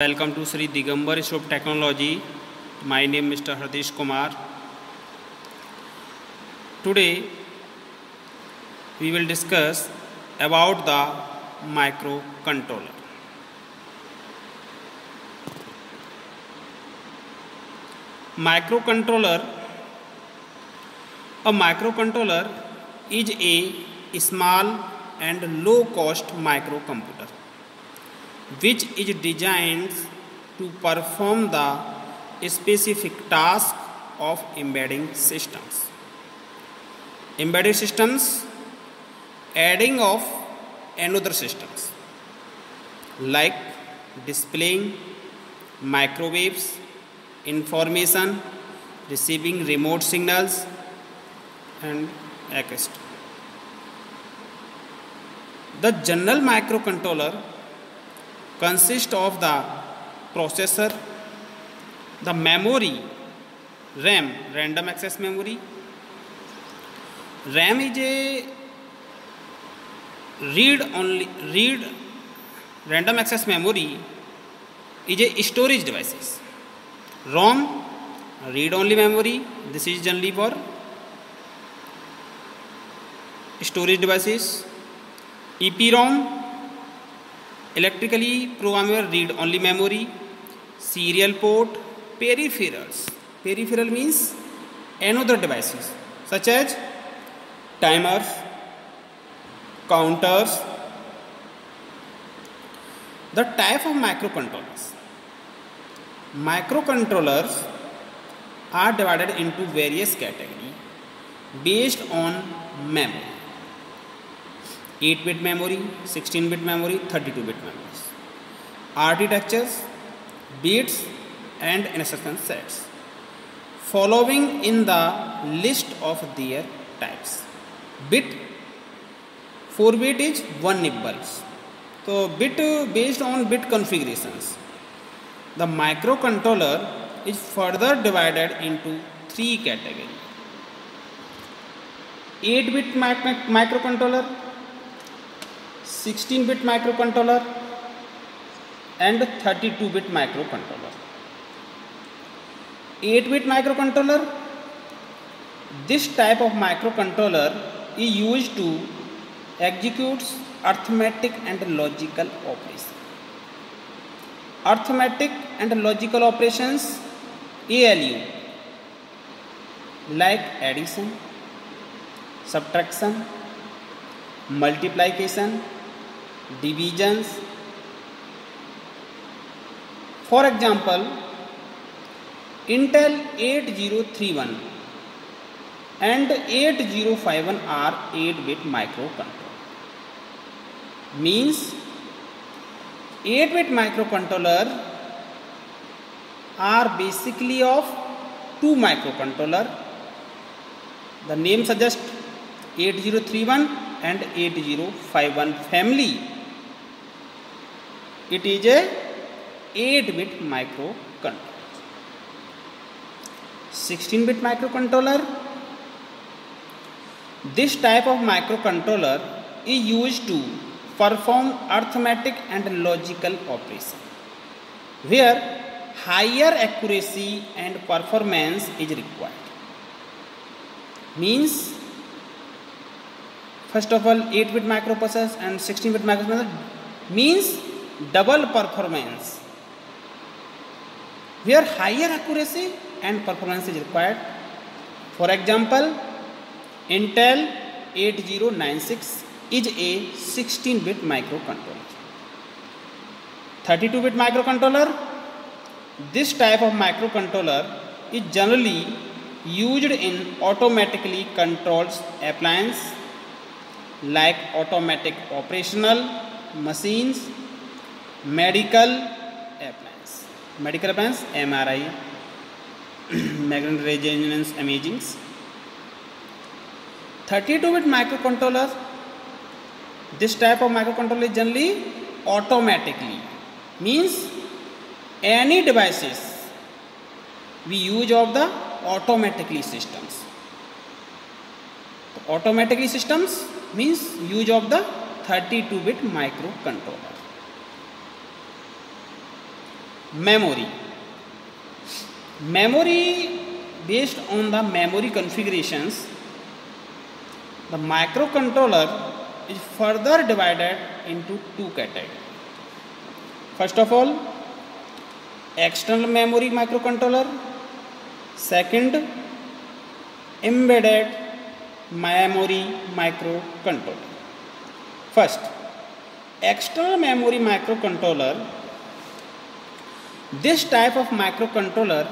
Welcome to Sri Digambar Institute of Technology. My name is Mr. Hardish Kumar. Today we will discuss about the microcontroller. Microcontroller. A microcontroller is a small and low cost microcomputer which is designed to perform the specific task of embedding systems. Embedded systems adding of another systems like displaying microwaves, information, receiving remote signals and etc. The general microcontroller consists of the processor, the memory, RAM, random access memory. RAM is a random access memory is a storage devices. ROM, read only memory. This is generally for storage devices. EPROM, electrically programmable read only memory. Serial port. Peripherals. Peripheral means another devices such as timers, counters. The type of microcontrollers. Microcontrollers are divided into various categories based on memory. 8-bit memory, 16-bit memory, 32-bit memories. Architectures, bits and instruction sets following in the list of their types. Bit, 4-bit is 1 nibbles. So bit based on bit configurations. The microcontroller is further divided into 3 categories. 8-bit microcontroller, 16-bit microcontroller and 32-bit microcontroller. 8-bit microcontroller, this type of microcontroller is used to execute arithmetic and logical operations. Arithmetic and logical operations, ALU, like addition, subtraction, multiplication, divisions. For example, Intel 8031 and 8051 are 8-bit microcontroller. Means 8-bit microcontroller are basically of 2 microcontroller. The name suggests 8031 and 8051 family. It is a 8-bit microcontroller. 16-bit microcontroller. This type of microcontroller is used to perform arithmetic and logical operation, where higher accuracy and performance is required. Means first of all, 8-bit microprocessor and 16-bit microprocessor means double performance, where higher accuracy and performance is required. For example, Intel 8096 is a 16-bit microcontroller. 32-bit microcontroller, this type of microcontroller is generally used in automatically controlled appliances like automatic operational machines, medical appliances. Medical appliances, MRI, magnetic resonance imaging. 32-bit microcontroller, this type of microcontroller is generally automatically. Means any devices we use of the automatically systems. Automatically systems means use of the 32-bit microcontroller. Memory. Memory, based on the memory configurations, the microcontroller is further divided into two categories. First of all, external memory microcontroller. Second, embedded memory microcontroller. First, external memory microcontroller. This type of microcontroller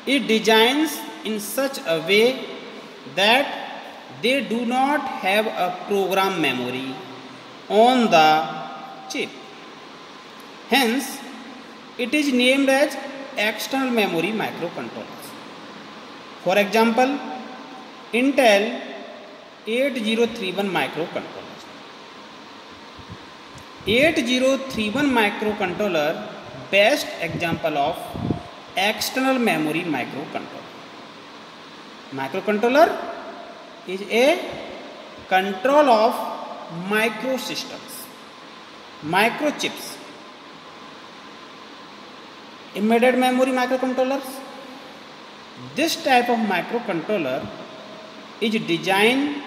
is designed in such a way that they do not have a program memory on the chip. Hence, it is named as external memory microcontrollers. For example, Intel 8031 microcontrollers. 8031 microcontroller best example of external memory microcontroller. Microcontroller is a control of microsystems, microchips. Embedded memory microcontrollers. This type of microcontroller is designed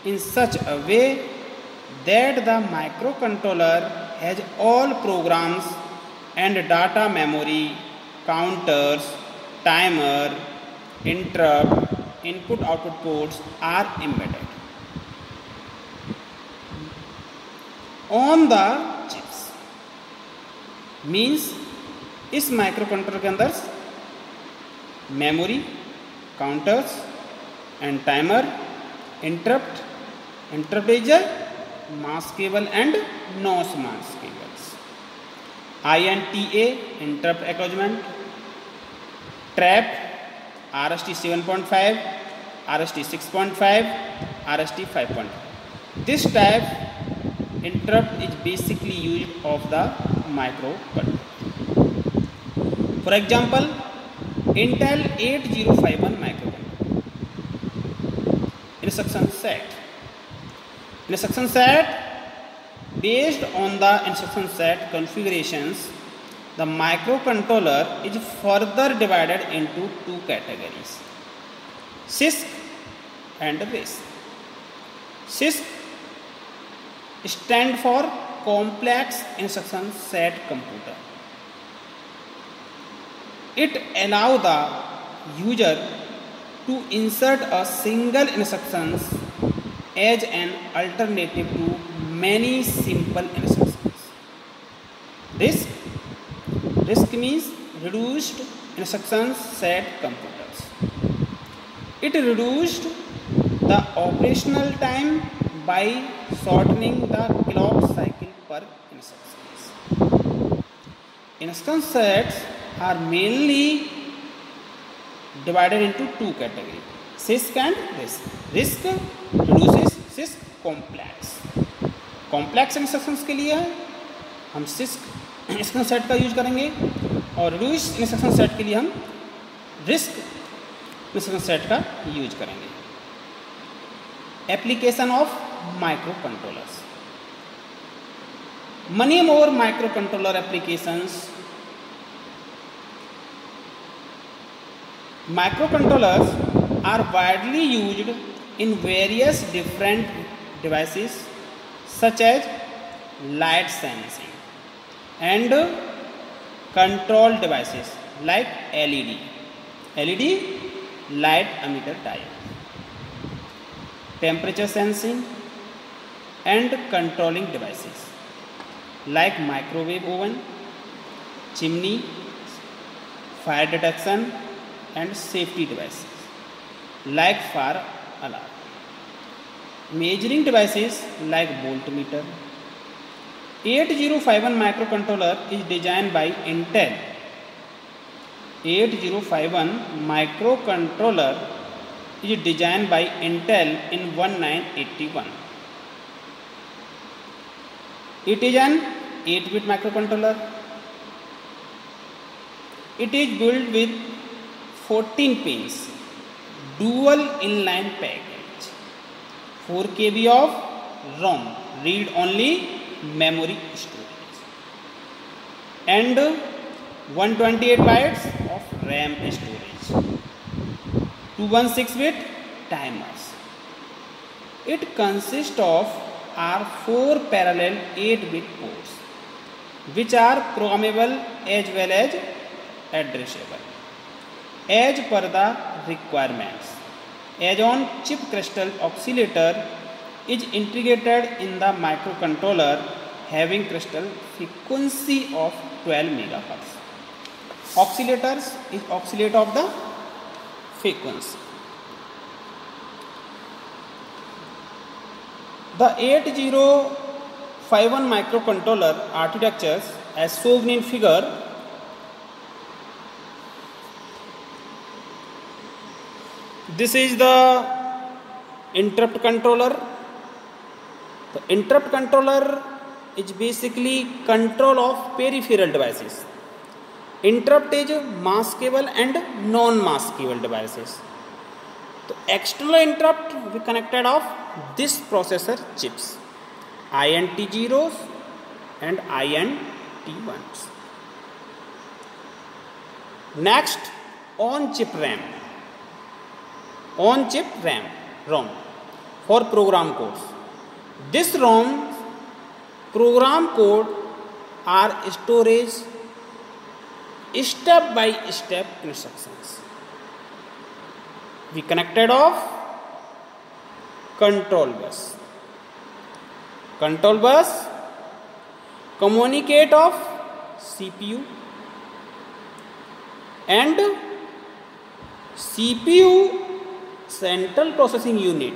in such a way that the microcontroller has all programs and data memory, counters, timer, interrupt, input-output ports are embedded on the chips. Means इस microcontroller के अंदर memory, counters and timer, interrupt is maskable and non maskables, INTA interrupt acknowledgement, trap RST 7.5, RST 6.5, RST 5.5. This type interrupt is basically used of the microcontroller. For example, Intel 8051 microcontroller. Instruction set. Instruction set, based on the instruction set configurations, the microcontroller is further divided into two categories: CISC and RISC. CISC stand for Complex Instruction Set Computer. It allows the user to insert a single instruction as an alternative to many simple instructions. RISC means reduced instruction set computers. It reduced the operational time by shortening the clock cycle per instruction. Instruction sets are mainly divided into two categories: CISC and RISC. RISC reduces CISC complex instructions के लिए हम CISC instruction set का use करेंगे और reduce instruction set के लिए हम RISC instruction set का यूज करेंगे. Application of microcontrollers. Many more microcontroller applications. Microcontrollers are widely used in various different devices such as light sensing and control devices like LED light emitter diode, temperature sensing and controlling devices like microwave oven, chimney, fire detection and safety devices like fire alarm, measuring devices like voltmeter. 8051 microcontroller is designed by Intel. 8051 microcontroller is designed by Intel in 1981. It is an 8-bit microcontroller. It is built with 14 pins, dual inline package, 4 KB of ROM, read only memory storage, and 128 bytes of RAM storage, 216-bit timers. It consists of are 4 parallel 8-bit ports which are programmable as well as addressable as per the requirements. As on chip crystal oscillator is integrated in the microcontroller having crystal frequency of 12 MHz. Oscillators is oscillate of the frequency. The 8051 microcontroller architectures as shown in figure this is the interrupt controller. The interrupt controller is basically control of peripheral devices. Interrupt is maskable and non-maskable devices. The external interrupt we connected of this processor chips, INT zeros and INT ones. Next, on-chip RAM. On-chip ROM for program codes. This ROM program code are storage step-by-step instructions. We connected of control bus. Control bus communicate of CPU and CPU central processing unit.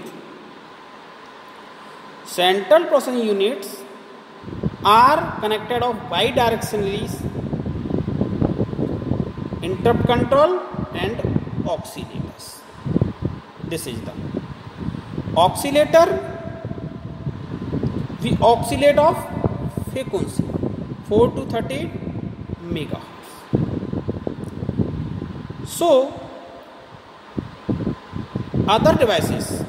Central processing units are connected of bidirectionally interrupt control and oscillators. This is the oscillator. We oscillate of frequency 4 to 30 megahertz. So other devices,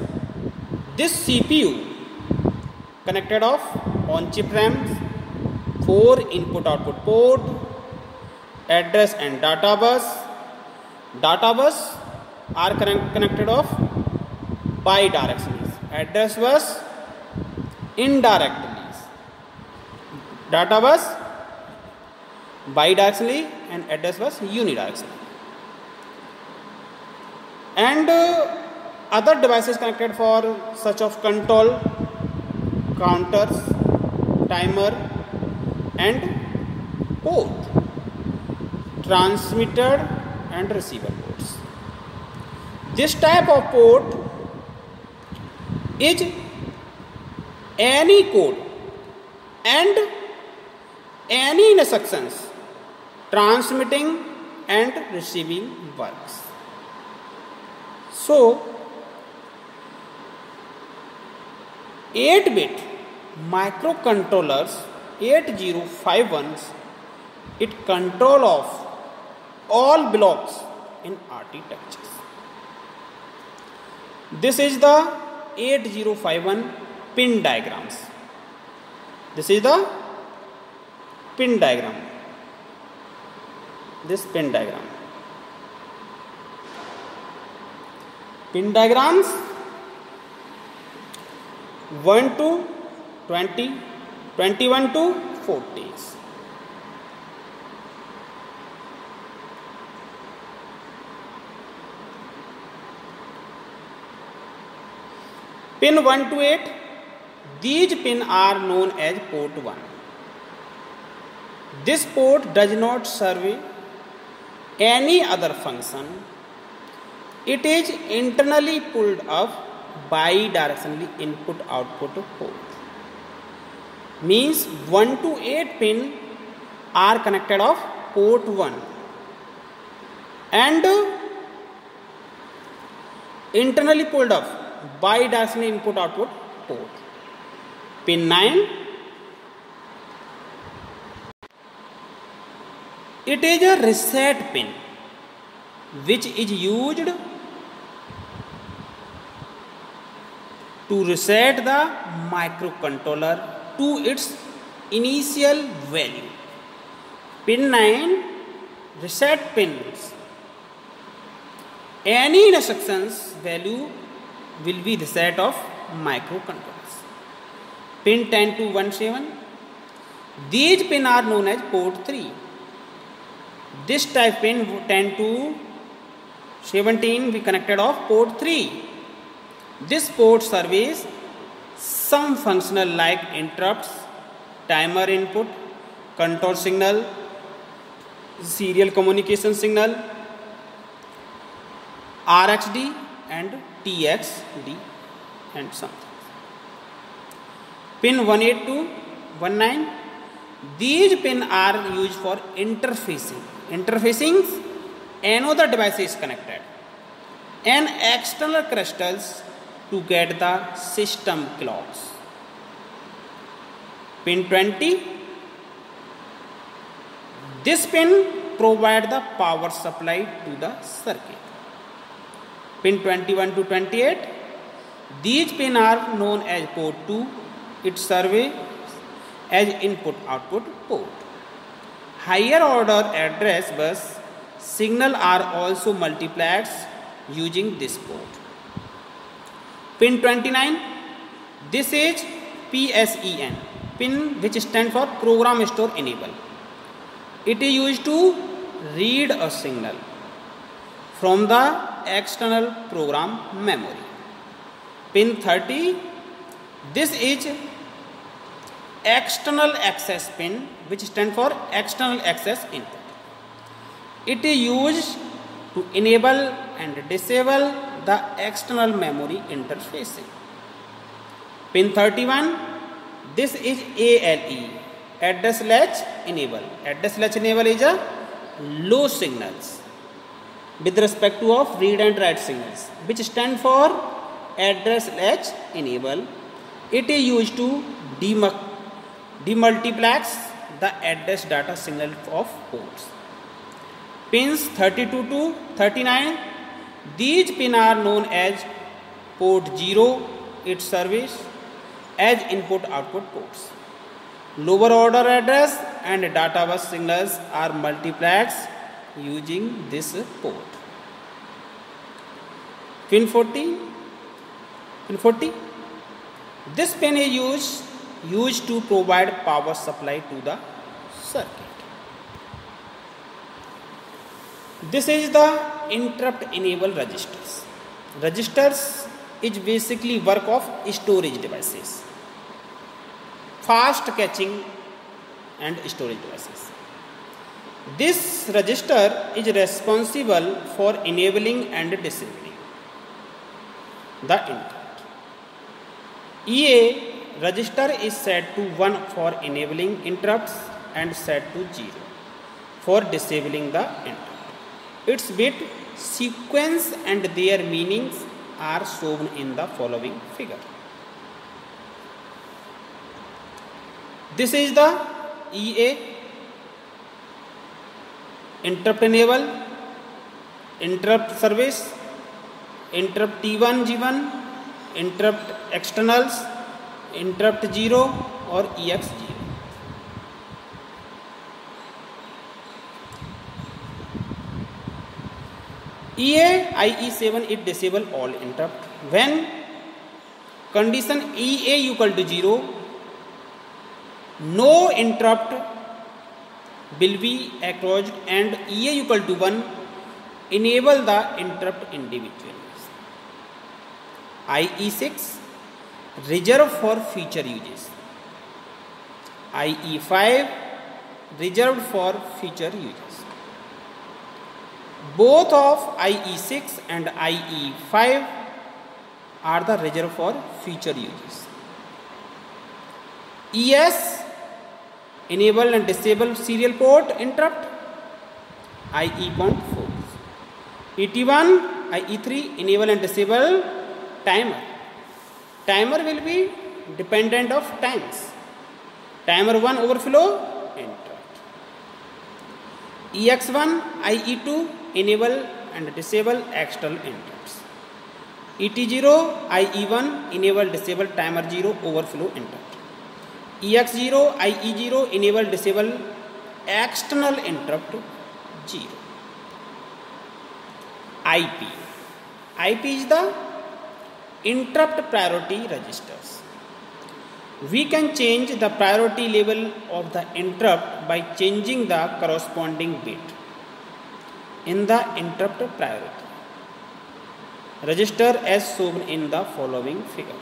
this CPU connected of on-chip RAM, 4 input-output port, address and data bus. Data bus are connected of bidirectionally. Address bus indirectly. Data bus bidirectionally and address bus unidirectionally. And other devices connected for such of control, counters, timer and port, transmitter and receiver ports. This type of port is any code and any instructions transmitting and receiving works. So 8-bit microcontrollers 8051s it control of all blocks in architectures. This is the 8051 pin diagrams. This is the pin diagram. This pin diagram. Pin diagrams 1 to 20, 21 to 40. Pin 1 to 8, these pins are known as port 1. This port does not serve any other function. It is internally pulled up bidirectionally input-output port. Means 1 to 8 pin are connected of port 1 and internally pulled up bidirectional input-output port. Pin 9, it is a reset pin which is used to reset the microcontroller to its initial value. Pin 9 reset pins. Any instructions value will be reset of microcontrollers. Pin 10 to 17. These pins are known as port 3. This type pin 10 to 17 we connected of port 3. This port serves some functional like interrupts, timer input, control signal, serial communication signal, RxD and TxD and something. Pin 18 to 19. These pins are used for interfacing. Interfacing, another device is connected and external crystals to get the system clocks. Pin 20. This pin provides the power supply to the circuit. Pin 21 to 28. These pins are known as port 2. It serves as input-output port. Higher order address bus signal are also multiplexed using this port. Pin 29. This is PSEN pin, which stands for Program Store Enable. It is used to read a signal from the external program memory. Pin 30. This is external access pin, which stands for external access input. It is used to enable and disable the external memory interfacing. Pin 31. This is ALE, address latch enable. Address latch enable is a low signals with respect to of read and write signals, which stand for address latch enable. It is used to demultiplex the address data signal of ports. Pins 32 to 39. These pins are known as port 0. It serves as input-output ports. Lower order address and data bus signals are multiplexed using this port. Pin 40. This pin is used to provide power supply to the circuit. This is the interrupt enable registers. Registers is basically work of storage devices, fast catching and storage devices. This register is responsible for enabling and disabling the interrupt. EA register is set to 1 for enabling interrupts and set to 0 for disabling the interrupt. Its bit sequence and their meanings are shown in the following figure. This is the EA interrupt enable, interrupt service, interrupt T1 G1, interrupt externals, interrupt 0 or EX0. EA IE7 it disable all interrupt. When condition EA equal to 0, no interrupt will be acknowledged, and EA equal to 1, enable the interrupt individually. IE6 reserved for future uses. IE5 reserved for future uses. Both of IE6 and IE5 are the reserved for future uses. ES enable and disable serial port interrupt. IE.4. ET1 IE3 enable and disable timer. Timer will be dependent of times. Timer 1 overflow interrupt. EX1 IE2 enable and disable external interrupts. ET0 IE1 enable disable timer 0 overflow interrupt. EX0 IE0 enable disable external interrupt. 0. IP. IP is the interrupt priority registers. We can change the priority level of the interrupt by changing the corresponding bit in the interrupt priority register as shown in the following figure.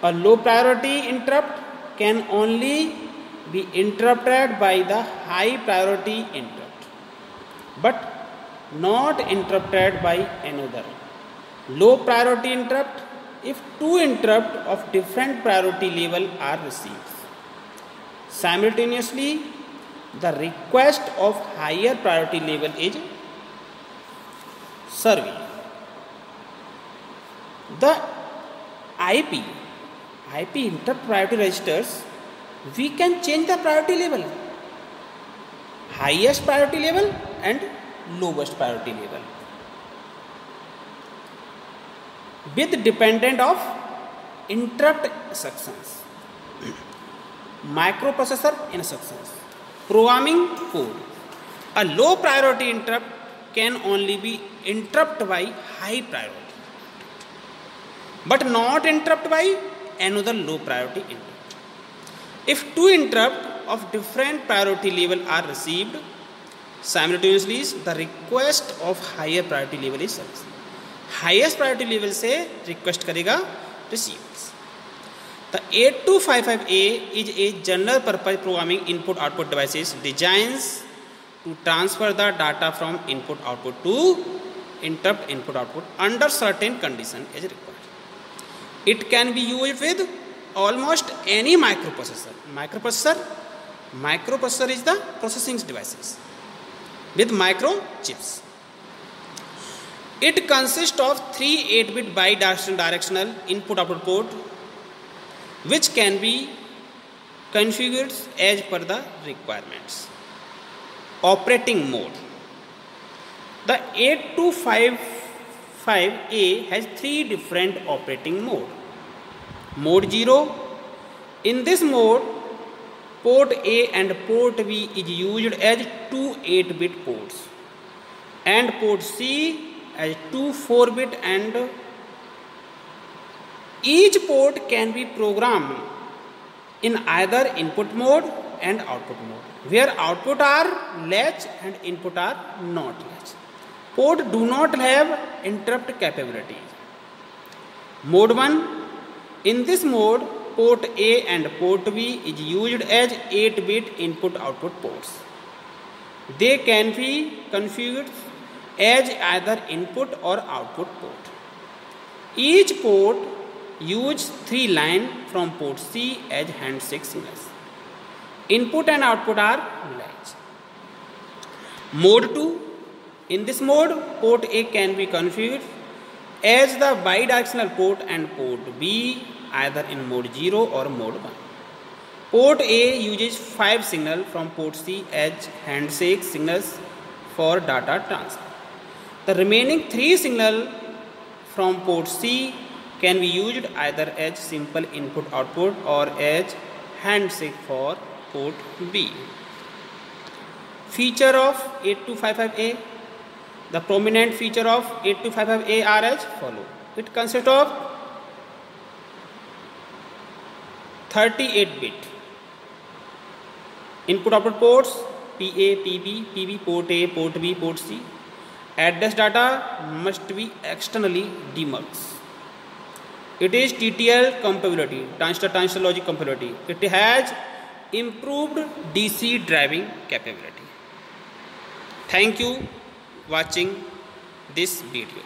A low priority interrupt can only be interrupted by the high priority interrupt, but not interrupted by another low priority interrupt if two interrupts of different priority level are received simultaneously. The request of higher priority level is served. The IP interrupt priority registers, we can change the priority level, highest priority level and lowest priority level with dependent of interrupt instructions, microprocessor instructions, programming code. A low priority interrupt can only be interrupted by high priority, but not interrupted by another low priority interrupt. If two interrupts of different priority level are received simultaneously, the request of higher priority level is served. Highest priority level से request करेगा receives. The 8255A is a general purpose programming input output devices designed to transfer the data from input output to interrupt input output under certain condition as required. It can be used with almost any microprocessor. Microprocessor is the processing devices with microchips. It consists of 3 8-bit bidirectional input-output port which can be configured as per the requirements. Operating mode. The 8255A has 3 different operating modes. Mode 0. In this mode, port A and port B is used as 2 8-bit ports and port C as 2 4-bit, and each port can be programmed in either input mode and output mode, where output are latch and input are not latch. Port do not have interrupt capability. Mode 1. In this mode, port A and port B is used as 8-bit input-output ports. They can be configured as either input or output port. Each port uses 3 lines from port C as handshake signals. Input and output are latch. Mode 2. In this mode, port A can be configured as the bidirectional port and port B either in mode 0 or mode 1. Port A uses 5 signals from port C as handshake signals for data transfer. The remaining 3 signals from port C can be used either as simple input-output or as handshake for port B. Feature of 8255A. The prominent feature of 8255A are as follows. It consists of 38-bit input-output ports PA, PB, PB, port A, port B, port C. Address data must be externally demugged. It is TTL compatibility, transistor logic compatibility. It has improved DC driving capability. Thank you watching this video.